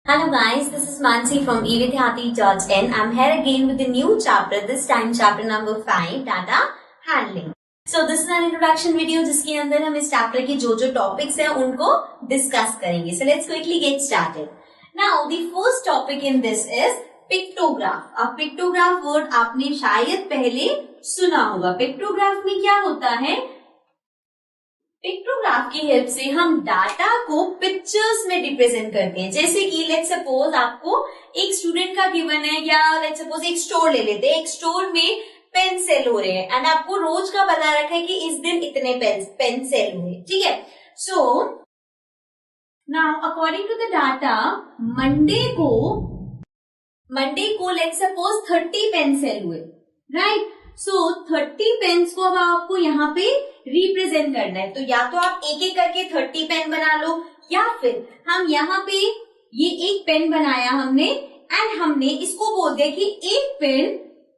Hello guys, this is Mansi from evidyati.in. I'm here again with a new chapter, this time chapter number 5, data handling. So this is an introduction video जिसके अंदर हम इस chapter के जो topics हैं उनको discuss करेंगे. So let's quickly get started. Now the first topic in this is pictograph. अब pictograph word आपने शायद पहले सुना होगा. Pictograph में क्या होता है? पिक्टोग्राफ की हेल्प से हम डाटा को पिक्चर्स में रिप्रेजेंट करते हैं. जैसे कि लेट्स सपोज आपको एक स्टूडेंट का गिवन है या लेट्स सपोज एक स्टोर ले लेते हैं. एक स्टोर में पेन सेल हो रहे हैं एंड आपको रोज का बता रखा है कि इस दिन इतने पेन सेल हुए. ठीक है. So now according to the data Monday को लेट्स सपोज 30 पेन सेल हुए. राइट. सो 30 पेन्स को अब आपको यहाँ पे रिप्रेजेंट करना है. तो या तो आप एक एक करके 30 पेन बना लो या फिर हम यहाँ पे ये एक पेन बनाया हमने एंड हमने इसको बोल दिया कि एक पेन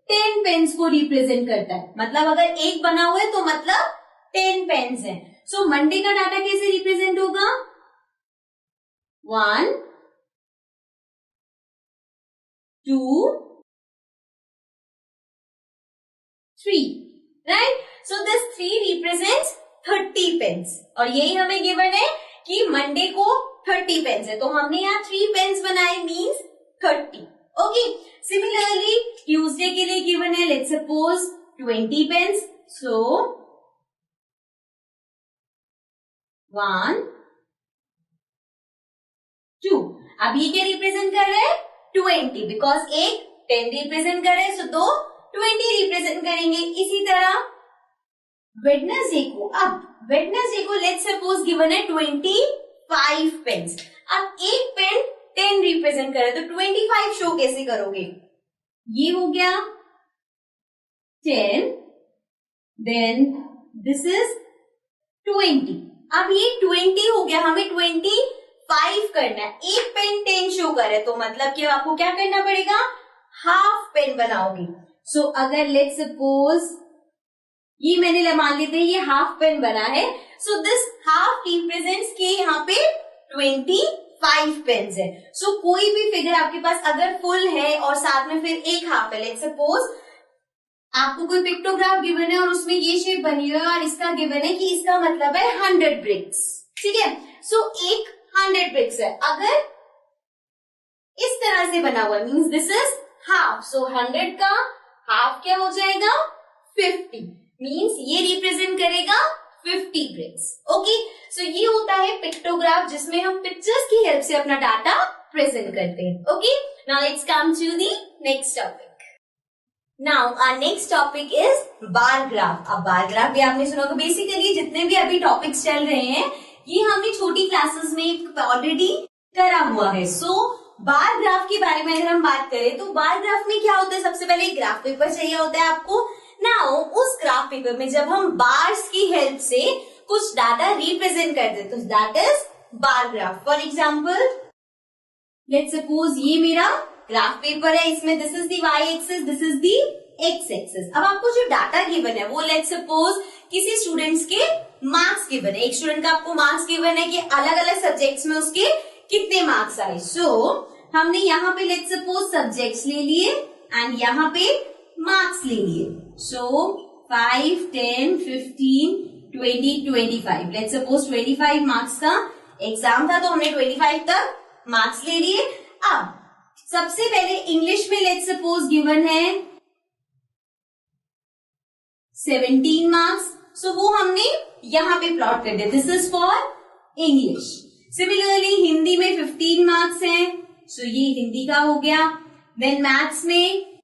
10 पेन्स को रिप्रेजेंट करता है. मतलब अगर एक बना हुआ है तो मतलब 10 पेन्स है. सो मंडे का डाटा कैसे रिप्रेजेंट होगा? 1 2 3. Right. So this 3 represents 30 pens और यही हमें गिवन है कि मंडे को 30 पेन्स है. तो हमने यहाँ 3 पेन्स बनाए मीन्स 30. ओके. सिमिलरली ट्यूसडे के लिए गिवन है लेट्स सपोज 20 पेन्स. सो 1 2. अब ये क्या रिप्रेजेंट कर रहे हैं? 20 बिकॉज एक 10 रिप्रेजेंट कर रहे हैं. सो दो 20 रिप्रेजेंट करेंगे. इसी तरह वेडनेसडे को लेट्स सपोज गिवन है 25 पेन्स. अब एक पेन 10 रिप्रेजेंट करे तो 25 शो कैसे करोगे? ये हो गया 10 देन दिस इज 20. अब ये 20 हो गया. हमें 25 करना है. एक पेन 10 शो करे तो मतलब कि आपको क्या करना पड़ेगा? हाफ पेन बनाओगे. सो अगर लेट्स सपोज ये मैंने मान लेते हैं ये हाफ पेन बना है. सो दिस हाफ रिप्रेजेंट्स के यहाँ पे 25 पेन्स है. सो कोई भी फिगर आपके पास अगर फुल है और साथ में फिर एक हाफ है. लेट्स सपोज आपको कोई पिक्टोग्राफ गिवन है और उसमें ये शेप बनी हुई है और इसका गिवन है कि इसका मतलब है 100 ब्रिक्स. ठीक है. सो एक 100 ब्रिक्स है. अगर इस तरह से बना हुआ मीन्स दिस इज हाफ. सो 100 का हाफ क्या हो जाएगा? 50. मीन्स ये रिप्रेजेंट करेगा 50 ब्रिक्स. ओके. सो ये होता है पिक्टोग्राफ जिसमें हम पिक्चर्स की हेल्प से अपना डाटा प्रेजेंट करते हैं. Okay. Now let's come to the next topic. Now our next topic is bar graph. अब बार ग्राफ भी आपने सुना होगा. बेसिकली जितने भी अभी टॉपिक्स चल रहे हैं ये हमने छोटी क्लासेस में ऑलरेडी करा हुआ है. सो बार ग्राफ के बारे में अगर हम बात करें तो बार ग्राफ में क्या होता है? सबसे पहले ग्राफ पेपर चाहिए होता है आपको. नाउ उस ग्राफ पेपर में जब हम बार्स की हेल्प से कुछ डाटा रिप्रेजेंट करते हैं तो that is bar graph. For example let's suppose ये मेरा ग्राफ पेपर है. इसमें this is the Y axis, this is the X axis. अब आपको जो डाटा गिवन है वो लेट्स सपोज किसी स्टूडेंट्स के मार्क्स गिवन है. एक स्टूडेंट का आपको मार्क्स गिवन है कि अलग अलग सब्जेक्ट्स में उसके कितने मार्क्स आए. सो हमने यहाँ पे लेट्स सपोज सब्जेक्ट्स ले लिए एंड यहाँ पे मार्क्स ले लिए. सो 5 10 15 20 25. लेट्स सपोज 25 मार्क्स का एग्जाम था तो हमने 25 तक मार्क्स ले लिए. अब सबसे पहले इंग्लिश में लेट्स सपोज गिवन है 17 मार्क्स. सो वो हमने यहाँ पे प्लॉट कर दिया. This is for English. Similarly Hindi में 15 मार्क्स हैं. सो ये हिंदी का हो गया. देन मैथ्स में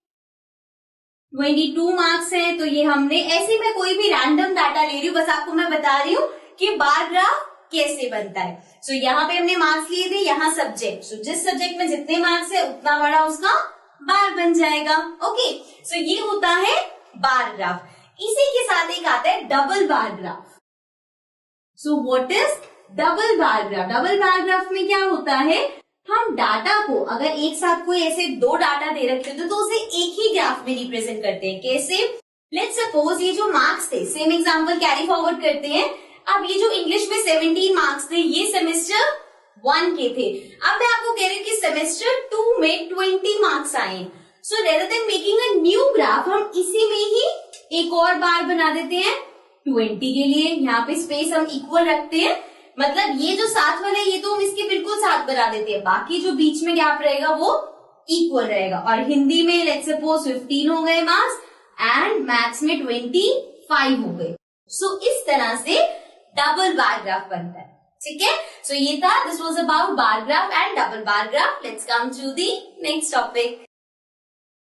22 मार्क्स हैं. तो ये हमने ऐसे में कोई भी रैंडम डाटा ले रही हूँ. बस आपको मैं बता रही हूँ कि बार ग्राफ कैसे बनता है. सो यहाँ पे हमने मार्क्स लिए थे. यहाँ सब्जेक्ट. सो जिस सब्जेक्ट में जितने मार्क्स है उतना बड़ा उसका बार बन जाएगा. ओके. सो ये होता है बार ग्राफ. इसी के साथ एक आता है double bar graph. So what is double bar graph? Double bar graph में क्या होता है? हम डाटा को अगर एक साथ कोई ऐसे दो डाटा दे रखे थे तो उसे एक ही ग्राफ में रिप्रेजेंट करते हैं. कैसे? लेट्स सपोज ये जो मार्क्स थे सेम एग्जांपल कैरी फॉरवर्ड करते हैं. अब ये जो इंग्लिश में 17 मार्क्स थे ये सेमेस्टर 1 के थे. अब मैं आपको कह रही हूँ कि सेमेस्टर 2 में 20 मार्क्स आए। सो rather than making a new graph, हम इसी में ही एक और बार बना देते हैं 20 के लिए। यहाँ पे स्पेस हम इक्वल रखते हैं, मतलब ये जो साथ वाला है ये तो हम इसके बिल्कुल साथ बना देते हैं, बाकी जो बीच में गैप रहेगा वो इक्वल रहेगा। और हिंदी में लेट्स सपोज 15 हो गए मार्क्स एंड मैथ्स में 25 हो गए। सो इस तरह से डबल बार ग्राफ बनता है, ठीक है। सो ये था, this was about bar graph and double bar graph. Let's come to the next topic.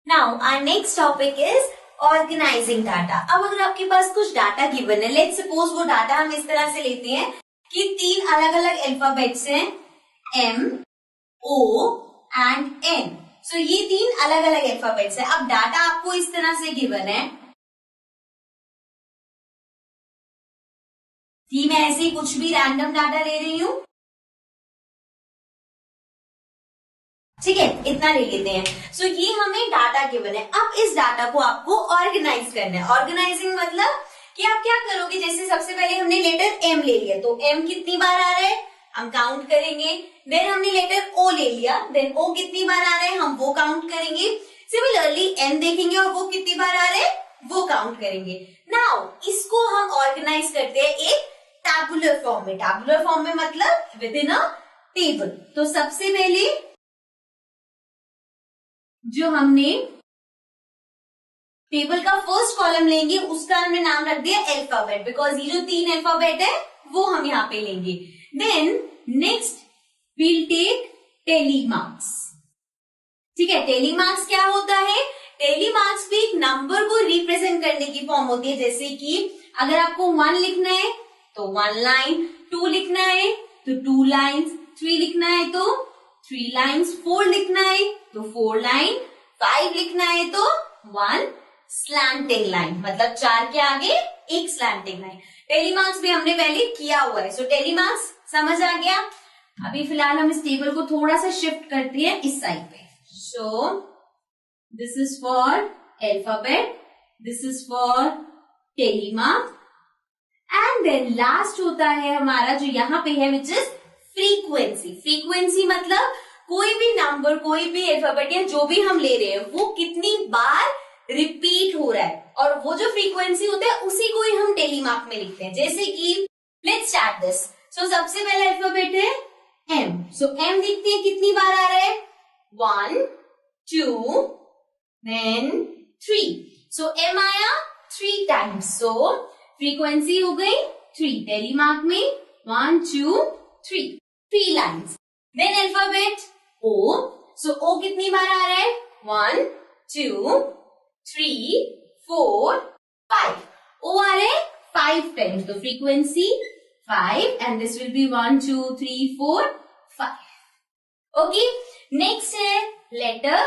Now our next topic is organizing data. अब अगर आपके पास कुछ डाटा गिवन है, लेट्स सपोज वो डाटा हम इस तरह से लेते हैं कि 3 अलग अलग अल्फाबेट्स हैं, M, O एंड N। सो ये 3 अलग अलग अल्फाबेट्स है। अब डाटा आपको इस तरह से गिवन है कि मैं ऐसे ही कुछ भी रैंडम डाटा ले रही हूं, ठीक है, इतना ले लेते हैं। सो ये हमें डाटा गिवन है। अब इस डाटा को आपको ऑर्गेनाइज करना है। ऑर्गेनाइजिंग मतलब कि आप क्या करोगे, जैसे सबसे पहले हमने लेटर M ले लिया, तो M कितनी बार आ रहा है हम काउंट करेंगे। देन हमने लेटर O ले लिया, देन O कितनी बार आ रहा है हम वो काउंट करेंगे। सिमिलरली N देखेंगे और वो कितनी बार आ रहे हैं वो काउंट करेंगे। नाउ इसको हम ऑर्गेनाइज करते हैं एक टैबुलर फॉर्म में। टैबुलर फॉर्म में मतलब विद इन अ टेबल। तो सबसे पहले जो हमने टेबल का फर्स्ट कॉलम लेंगे उसका हमने नाम रख दिया अल्फाबेट, बिकॉज ये जो 3 अल्फाबेट है वो हम यहाँ पे लेंगे। Then next will take tally marks, ठीक है। टेली मार्क्स क्या होता है, टेली मार्क्स भी एक नंबर को रिप्रेजेंट करने की फॉर्म होती है। जैसे कि अगर आपको 1 लिखना है तो 1 लाइन, 2 लिखना है तो 2 लाइन्स, 3 लिखना है तो 3 लाइन्स, 4 लिखना है तो 4 लाइन, 5 लिखना है तो 1 स्लैंटिंग लाइन, मतलब 4 के आगे एक स्लैंटिंग लाइन। टेली मार्क्स भी हमने पहले किया हुआ है। सो टेली मार्क्स समझ आ गया। अभी फिलहाल हम इस टेबल को थोड़ा सा शिफ्ट करते हैं इस साइड पे। So this is for alphabet, this is for tally marks and then last होता है हमारा जो यहाँ पे है विच इज फ्रीक्वेंसी। फ्रीक्वेंसी मतलब कोई भी नंबर, कोई भी अल्फाबेट या जो भी हम ले रहे हैं वो कितनी बार रिपीट हो रहा है, और वो जो फ्रीक्वेंसी होता है उसी को ही हम टेली मार्क में लिखते हैं। जैसे कि लेट्स स्टार्ट दिस। सो सबसे पहले अल्फाबेट है M। सो M लिखते हैं कितनी बार आ रहा है 1, 2, then 3। सो M आया 3 टाइम्स। सो फ्रीक्वेंसी हो गई 3, टेली मार्क में 1, 2, 3 lines. Then alphabet O। So O कितनी बार आ रहा है 1, 2, 3, 4, 5। O आ रहे 5 टाइम्स, तो frequency 5 and this will B 1, 2, 3, 4, 5। Okay, next है लेटर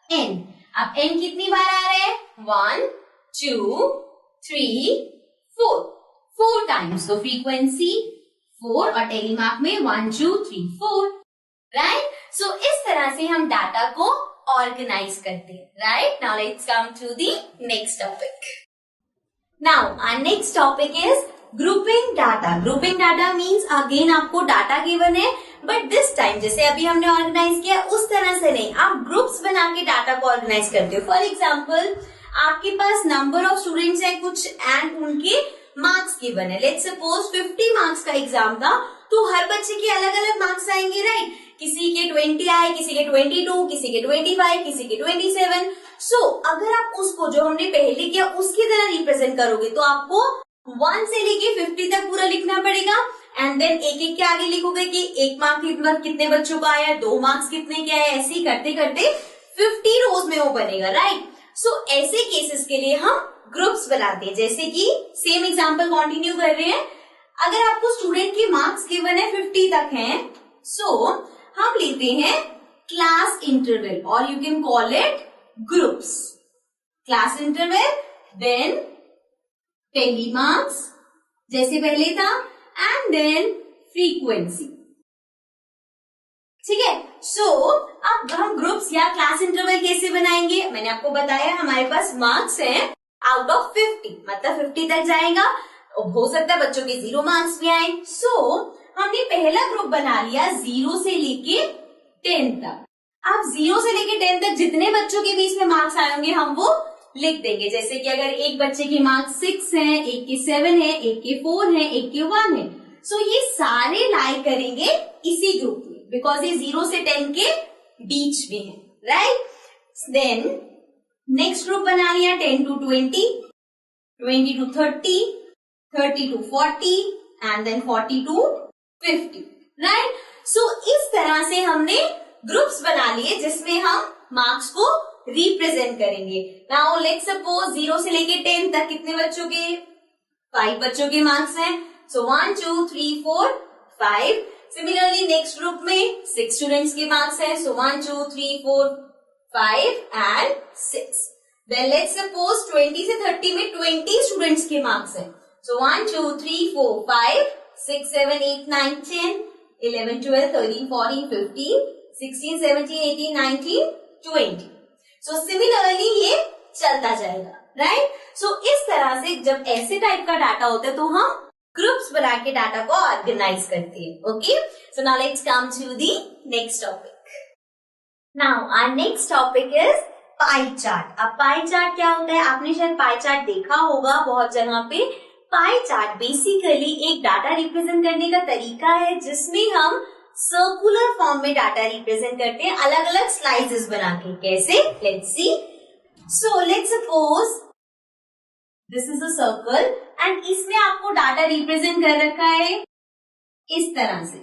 N। अब N कितनी बार आ रहा है 1, 2, 3, 4 टाइम्स, तो फ्रीक्वेंसी 4 और टेली मार्क में 1, 2, 3, 4, राइट। सो इस तरह से हम डाटा को ऑर्गेनाइज करते हैं, right. Now let's come to the next topic. Now our next topic is grouping data. Grouping data means again आपको डाटा गिवन है, बट दिस टाइम जैसे अभी हमने ऑर्गेनाइज किया उस तरह से नहीं, आप ग्रुप्स बना के डाटा को ऑर्गेनाइज करते हो। फॉर एग्जाम्पल आपके पास नंबर ऑफ स्टूडेंट्स है कुछ एंड उनके मार्क्स गिवन है। लेट्स सपोज 50 मार्क्स का एग्जाम था, तो हर बच्चे के अलग अलग मार्क्स आएंगे, राइट। किसी के 20 आए, किसी के 22, किसी के 25, किसी के 27। सो अगर आप उसको जो हमने पहले किया उसकी तरह रिप्रेजेंट करोगे तो आपको 1 से लेके 50 तक पूरा लिखना पड़ेगा एंड देन एक एक के आगे लिखोगे कि 1 मार्क कितने बच्चों का आया, 2 मार्क्स कितने के आए, ऐसे ही करते करते 50 रोज में वो बनेगा, राइट। सो ऐसे केसेस के लिए हम ग्रुप्स बनाते हैं। जैसे कि सेम एग्जांपल कंटिन्यू कर रहे हैं। अगर आपको स्टूडेंट की मार्क्स गिवन है 50 तक हैं, सो हम लेते हैं क्लास इंटरवल और you can call it groups. Class interval, then tally marks जैसे पहले था एंड देन फ्रीक्वेंसी, ठीक है। सो अब हम ग्रुप्स या क्लास इंटरवल कैसे बनाएंगे, मैंने आपको बताया हमारे पास मार्क्स है आउट ऑफ 50, मतलब 50 तक जाएगा। हो सकता है बच्चों के 0 मार्क्स भी आए। सो हमने पहला ग्रुप बना लिया 0 से लेके 10 तक। आप 0 से लेके 10 तक जितने बच्चों के बीच में मार्क्स आए होंगे हम वो लिख देंगे। जैसे कि अगर एक बच्चे के मार्क्स 6 हैं, एक के 7 है, एक के 4 है, एक के 1 है, सो ये सारे लाई करेंगे इसी ग्रुप में, बिकॉज ये 0 से 10 के बीच में है, राइट। देन नेक्स्ट ग्रुप बना लिया 10 to 20, 20 to 30, 30 to 40 and then 40 to 50, right. So इस तरह से हमने ग्रुप्स बना लिए जिसमें हम मार्क्स को रिप्रेजेंट करेंगे। नाउ लेट्स सपोज 0 से लेके 10 तक कितने बच्चों के, 5 बच्चों के मार्क्स हैं, सो 1 2 3 4 5। सिमिलरली नेक्स्ट ग्रुप में 6 स्टूडेंट्स के मार्क्स हैं, सो 1 2 3 4 5 एंड 6। देन लेट्स सपोज 20 से 30 में 20 स्टूडेंट्स के मार्क्स हैं, सो 1 2 3 4 5 6 7 8 9 10 11 12 13 14 15 16 17 18 19 20। सो सिमिलरली ये चलता जाएगा, राइट। सो इस तरह से जब ऐसे टाइप का डाटा होता है तो हम ग्रुप्स बना के डाटा को ऑर्गेनाइज करते हैं। Okay, so now let's come to the next topic. Now our next topic is pie chart. अब पाई चार्ट क्या होता है, आपने शायद पाई चार्ट देखा होगा बहुत जगह पे। पाई चार्ट बेसिकली एक डाटा रिप्रेजेंट करने का तरीका है जिसमें हम सर्कुलर फॉर्म में डाटा रिप्रेजेंट करते हैं अलग अलग स्लाइसेस बना के। कैसे, let's see. So let's suppose this is a circle and इसमें आपको डाटा रिप्रेजेंट कर रखा है इस तरह से,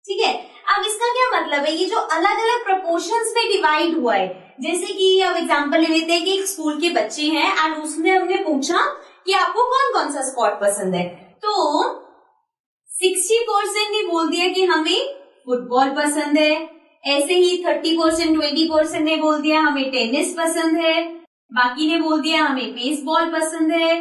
ठीक है। अब इसका क्या मतलब है, ये जो अलग अलग प्रोपोर्शंस में डिवाइड हुआ है, जैसे कि अब एग्जांपल ले लेते हैं कि एक स्कूल के बच्चे हैं एंड उसने हमने पूछा कि आपको कौन कौन सा स्पोर्ट पसंद है, तो 60% ने बोल दिया कि हमें फुटबॉल पसंद है। ऐसे ही 30% 20% ने बोल दिया हमें टेनिस पसंद है, बाकी ने बोल दिया हमें बेसबॉल पसंद है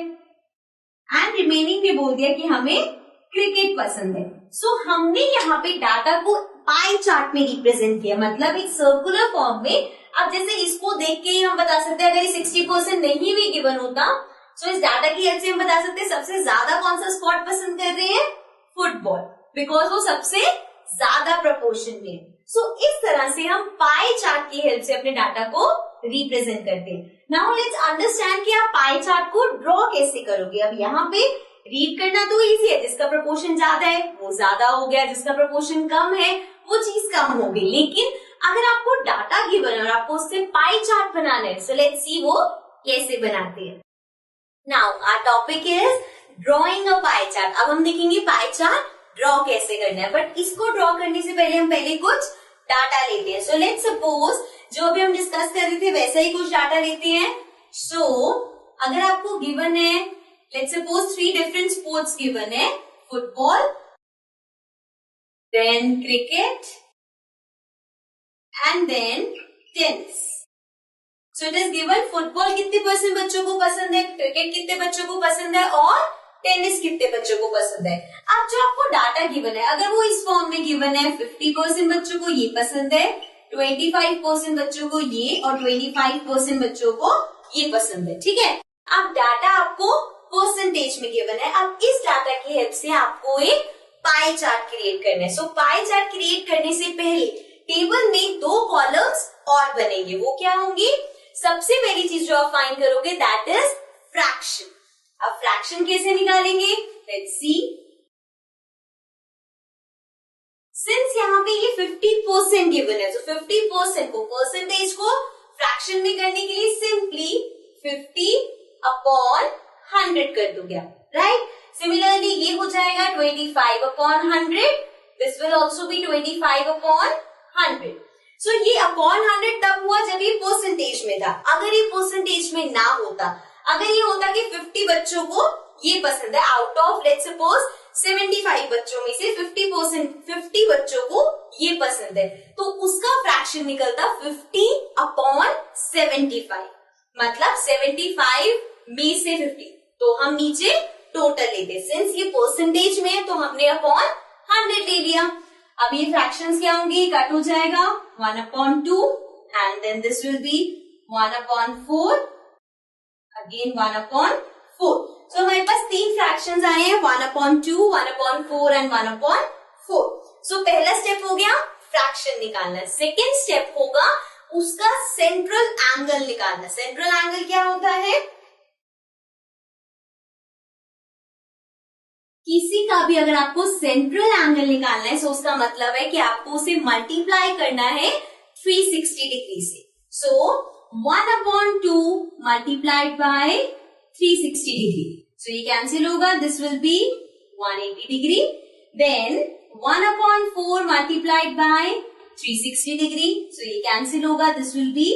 एंड रिमेनिंग ने बोल दिया कि हमें क्रिकेट पसंद है। सो हमने यहाँ पे डाटा को पाई चार्ट में रिप्रेजेंट किया, मतलब एक सर्कुलर फॉर्म में। अब जैसे इसको देख के ही हम बता सकते हैं, अगर ये 60% नहीं भी गिवन होता, सो इस डाटा की हेल्प से हम बता सकते हैं सबसे ज्यादा कौन सा स्पोर्ट पसंद कर रहे हैं, फुटबॉल, बिकॉज वो सबसे ज्यादा प्रोपोर्शन में। सो इस तरह से हम पाई चार्ट की हेल्प से अपने डाटा को रिप्रेजेंट करते हैं। नाउ लेट्स अंडरस्टैंड कि आप पाई चार्ट को ड्रॉ कैसे करोगे। अब यहाँ पे रीड करना तो इजी है, जिसका प्रोपोर्शन ज्यादा है वो ज्यादा हो गया, जिसका प्रोपोर्शन कम है वो चीज कम हो गई। लेकिन अगर आपको डाटा गिवन है और आपको उससे पाई चार्ट बनाना है, सो लेट्स सी वो कैसे बनाते हैं। Now our topic is drawing a pie chart. अब हम देखेंगे पाई चार्ट ड्रॉ कैसे करना है, बट इसको ड्रॉ करने से पहले हम पहले कुछ डाटा लेते हैं। सो लेट्स सपोज जो अभी हम डिस्कस कर रहे थे वैसा ही कुछ डाटा लेते हैं। सो अगर आपको गिवन है, let's suppose 3 different sports given है, football, then cricket and then tennis. So it is given football कितने % बच्चों को पसंद है, क्रिकेट कितने बच्चों को पसंद है और टेनिस कितने बच्चों को पसंद है। अब जो आपको डाटा गिवन है, अगर वो इस फॉर्म में गिवन है 50% बच्चों को ये पसंद है, 25% बच्चों को ये और 25% बच्चों को ये पसंद है, ठीक है। अब डाटा आपको परसेंटेज में गिवन है। अब इस डाटा की हेल्प से आपको एक पाई चार्ट क्रिएट करना है। सो पाई चार्ट क्रिएट करने से पहले टेबल में 2 कॉलम्स और बनेंगे। वो क्या होंगे, सबसे पहली चीज जो आप फाइंड करोगे दैट इज फ्रैक्शन। अब फ्रैक्शन कैसे निकालेंगे, लेट्स सी। सिंस यहाँ पे ये 50% गिवन है, तो 50% को परसेंटेज को फ्रैक्शन में करने के लिए सिंपली 50/100 कर दूंगा, राइट। सिमिलरली ये हो जाएगा 25/100, दिस विल ऑल्सो बी 25/100। सो ये अपॉन 100 तब हुआ जब ये परसेंटेज में था। अगर ये परसेंटेज में ना होता, अगर ये होता कि 50 बच्चों को ये पसंद है, आउट ऑफ लेट्स सपोज 75 बच्चों में से 50 बच्चों को ये पसंद है, तो उसका फ्रैक्शन निकलता 50/75, मतलब 75 में से 50। तो हम नीचे टोटल लेते, सिंस ये परसेंटेज में है तो हमने अपॉन 100 ले लिया। अब ये फ्रैक्शंस क्या होंगे, कट हो जाएगा 1/2 and then this will be 1/4, again 1/4। So हमारे पास 3 फ्रैक्शंस आए हैं, 1/2, 1/4 एंड 1/4। सो पहला स्टेप हो गया फ्रैक्शन निकालना है। सेकेंड स्टेप होगा उसका सेंट्रल एंगल निकालना। सेंट्रल एंगल क्या होता है? किसी का भी अगर आपको सेंट्रल एंगल निकालना है तो उसका मतलब है कि आपको उसे मल्टीप्लाई करना है 360 डिग्री से। So 1/2 multiplied by 360 degree, so ये कैंसिल होगा, this will be 180 degree. Then 1/4 multiplied by 360 degree, so ये कैंसिल होगा, this will be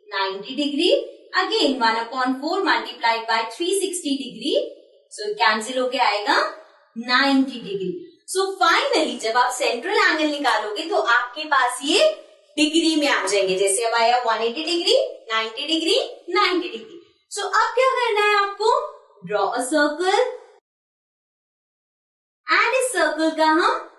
90 degree. Again 1/4 multiplied by 360 degree, so cancel होके आएगा 90 डिग्री। सो फाइनली जब आप सेंट्रल एंगल निकालोगे तो आपके पास ये डिग्री में आ जाएंगे। जैसे अब आया 180 डिग्री, 90 डिग्री, 90 डिग्री। सो अब क्या करना है आपको? ड्रॉ अ सर्कल एंड इस सर्कल का हम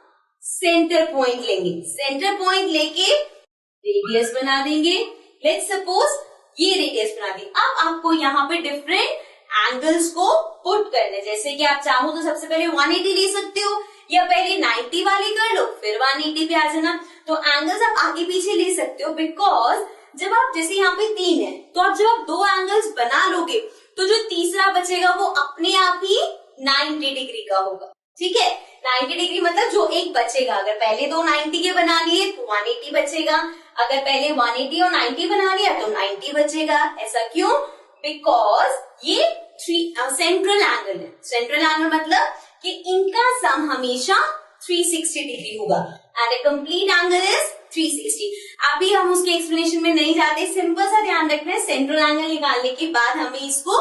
सेंटर पॉइंट लेंगे। सेंटर पॉइंट लेके रेडियस बना देंगे। लेट्स सपोज ये रेडियस बना दी। अब आपको यहाँ पे डिफरेंट एंगल्स को पुट करने, जैसे कि आप चाहो तो सबसे पहले 180 ले सकते हो या पहले 90 वाली कर लो फिर 180 पे आ जाना। तो एंगल्स आप आगे पीछे ले सकते हो, बिकॉज जब आप जैसे यहाँ पे 3 है तो आप जब आप 2 एंगल्स बना लोगे तो जो तीसरा बचेगा वो अपने आप ही 90 डिग्री का होगा। ठीक है, 90 डिग्री मतलब जो एक बचेगा, अगर पहले 2 90 के बना लिए तो 180 बचेगा, अगर पहले 180 और 90 बना लिया तो 90 बचेगा। ऐसा क्यों? बिकॉज ये सेंट्रल एंगल है। सेंट्रल एंगल मतलब कि इनका सम हमेशा 360 डिग्री होगा and A complete angle is 360। अभी हम उसके एक्सप्लेनेशन में नहीं जाते, सिंपल सा ध्यान रखना है, सेंट्रल एंगल निकालने के बाद हमें इसको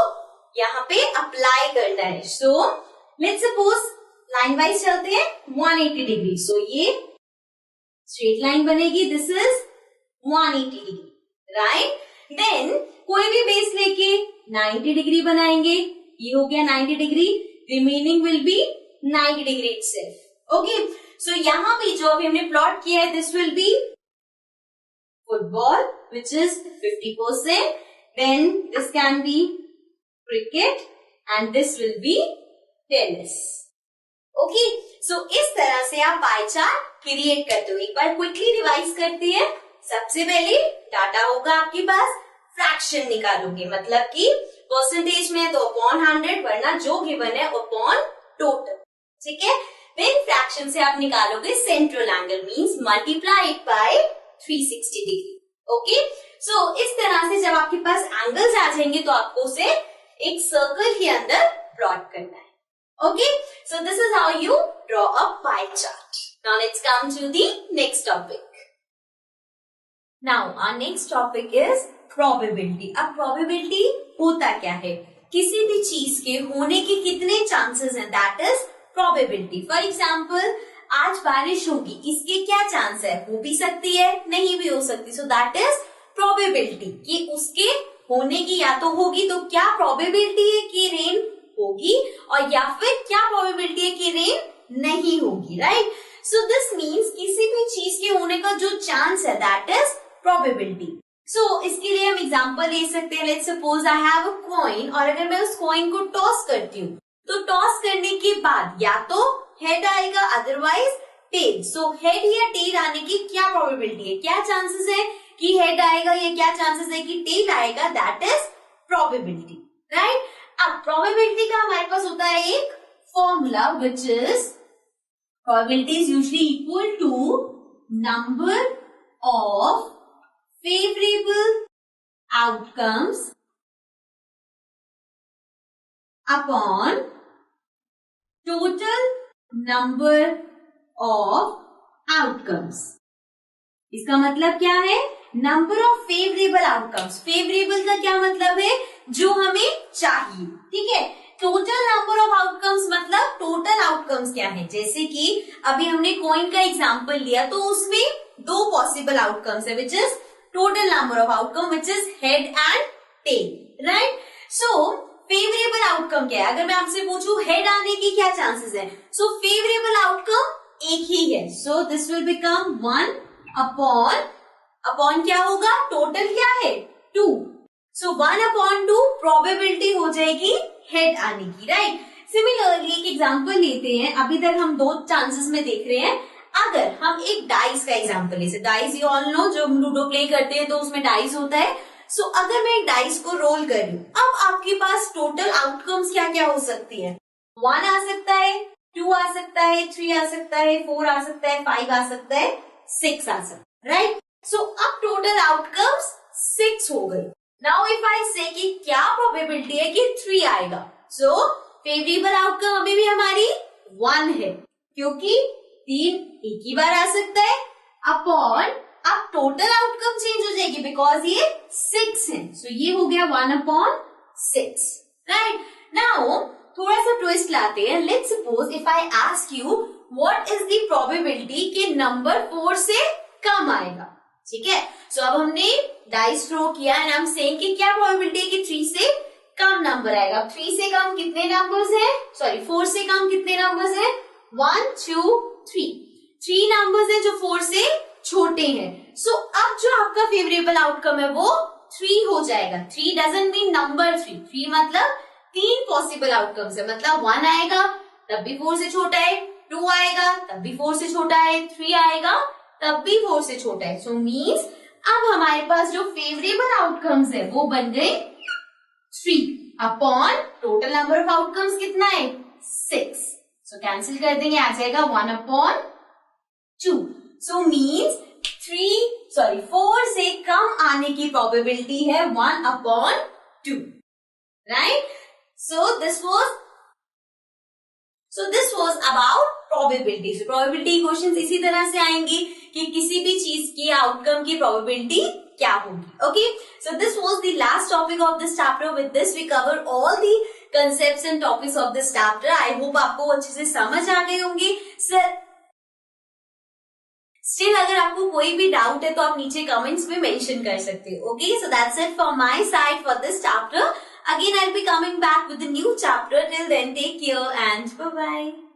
यहाँ पे अप्लाई करना है। So let's suppose line wise चलते हैं 180 डिग्री, सो ये स्ट्रेट लाइन बनेगी, this is 180 degree, right. Then कोई भी बेस लेके 90 डिग्री बनाएंगे, ये हो गया 90 degree, remaining will be 90 degree itself. Okay, so यहाँ भी जो अभी हमने प्लॉट किया है this will be football which is 50%, then this can be cricket and this will be tennis. Okay, so इस तरह से आप पाई चार्ट क्रिएट करते हो। एक बार क्विकली रिवाइज करते हैं। सबसे पहले डाटा होगा आपके पास, फ्रैक्शन निकालोगे, मतलब कि परसेंटेज में है तो अपॉन 100, वरना जो गिवन है अपॉन टोटल। ठीक है, देन फ्रैक्शन से आप निकालोगे central angle, means multiply it by 360 degree. Okay, so इस तरह से जब आपके पास एंगल्स आ जाएंगे तो आपको उसे एक सर्कल के अंदर प्लॉट करना है। Okay, so this is how you draw a pie chart. Now let's come to the next topic. Now our next topic is probability. अब प्रोबेबिलिटी होता क्या है? किसी भी चीज के होने के कितने चांसेस हैं, that is probability. For example आज बारिश होगी, इसके क्या चांस है? हो भी सकती है, नहीं भी हो सकती, सो दैट इज प्रोबेबिलिटी कि उसके होने की या तो होगी, तो क्या प्रोबेबिलिटी है कि रेन होगी, और या फिर क्या प्रोबेबिलिटी है कि रेन नहीं होगी, राइट। सो दिस मीन्स किसी भी चीज के होने का जो चांस है दैट इज प्रोबेबिलिटी। सो इसके लिए हम एग्जांपल ले सकते हैं। Let's suppose I have a coin, और अगर मैं उस कॉइन को टॉस करती हूँ तो टॉस करने के बाद या तो हेड आएगा, अदरवाइज टेल। सो हेड या टेल आने की क्या प्रोबेबिलिटी है, क्या चांसेस है कि हेड आएगा या क्या चांसेस है कि टेल आएगा, दैट इज प्रोबेबिलिटी, राइट। अब प्रोबेबिलिटी का हमारे पास होता है एक formula which is probability is usually equal to number of favorable outcomes upon total number of outcomes। इसका मतलब क्या है? Number of favourable outcomes. Favourable का क्या मतलब है? जो हमें चाहिए, ठीक है। टोटल नंबर ऑफ आउटकम्स मतलब टोटल आउटकम्स क्या है? जैसे कि अभी हमने कॉइन का एग्जांपल लिया तो उसमें 2 पॉसिबल आउटकम्स है, which is total number of outcome which is head and tail, right? So favorable outcome क्या है? अगर मैं आपसे पूछूं head आने की क्या chances है, so favorable outcome एक ही है, so this will become 1 upon क्या होगा? total क्या है? 2, so 1/2 probability हो जाएगी head आने की, right? Similarly एक एग्जाम्पल लेते हैं, अभी तक हम 2 चांसेस में देख रहे हैं, अगर हम एक डाइस का एग्जांपल ले, डाइस यू ऑल नो, जो हम लूडो प्ले करते हैं तो उसमें डाइस होता है। सो अगर मैं एक डाइस को रोल कर रही हूँ, अब आपके पास टोटल आउटकम्स क्या क्या हो सकती है? 1 आ सकता है, 2 आ सकता है, 3 आ सकता है, 4 आ सकता है, 5 आ सकता है, 6 आ सकता है, राइट? सो अब टोटल आउटकम्स 6 हो गई। नाउ इफ आई से कि क्या प्रोबेबिलिटी है कि 3 आएगा, सो फेवरेबल आउटकम अभी भी हमारी 1 है, क्योंकि 3 एक ही बार आ सकता है, अपॉन अब टोटल आउटकम चेंज हो जाएगी बिकॉज ये 6 है। सो ये हो गया 1/6, राइट? नाउ थोड़ा सा ट्विस्ट लाते हैं। Let's suppose if I ask you what is the probability कि नंबर 4 से कम आएगा, ठीक है? सो अब हमने डाइस थ्रो किया एंड आई एम सेइंग कि क्या प्रोबेबिलिटी है कि 3 से कम नंबर आएगा। 3 से कम कितने नंबर्स हैं? सॉरी 4 से कम कितने नंबर्स हैं? 1 2 3 3 नंबर्स हैं जो 4 से छोटे हैं। सो अब जो आपका फेवरेबल आउटकम है वो 3 हो जाएगा। 3 डजंट मीन नंबर 3 मतलब 3 पॉसिबल आउटकम्स है, मतलब 1 आएगा तब भी 4 से छोटा है, 2 आएगा तब भी 4 से छोटा है, 3 आएगा तब भी 4 से छोटा है। सो मीन्स अब हमारे पास जो फेवरेबल आउटकम्स है वो बन गए 3 upon total number of outcomes कितना है? 6। सो कैंसिल कर देंगे, आ जाएगा 1/2। सो मीन्स 4 से कम आने की प्रोबेबिलिटी है 1/2, right? So this was about probability. So probability questions इसी तरह से आएंगे कि किसी भी चीज की आउटकम की प्रोबेबिलिटी क्या होगी. Okay, so this was the last topic of this chapter. With this we cover all the concepts and topics of this chapter. I hope आपको अच्छे से समझ आ गए होंगे. स्टिल अगर आपको कोई भी डाउट है तो आप नीचे कमेंट्स में मेंशन कर सकते हो. Okay, so that's it from my side for this chapter. Again, I'll be coming back with a new chapter. Till then, take care and bye-bye.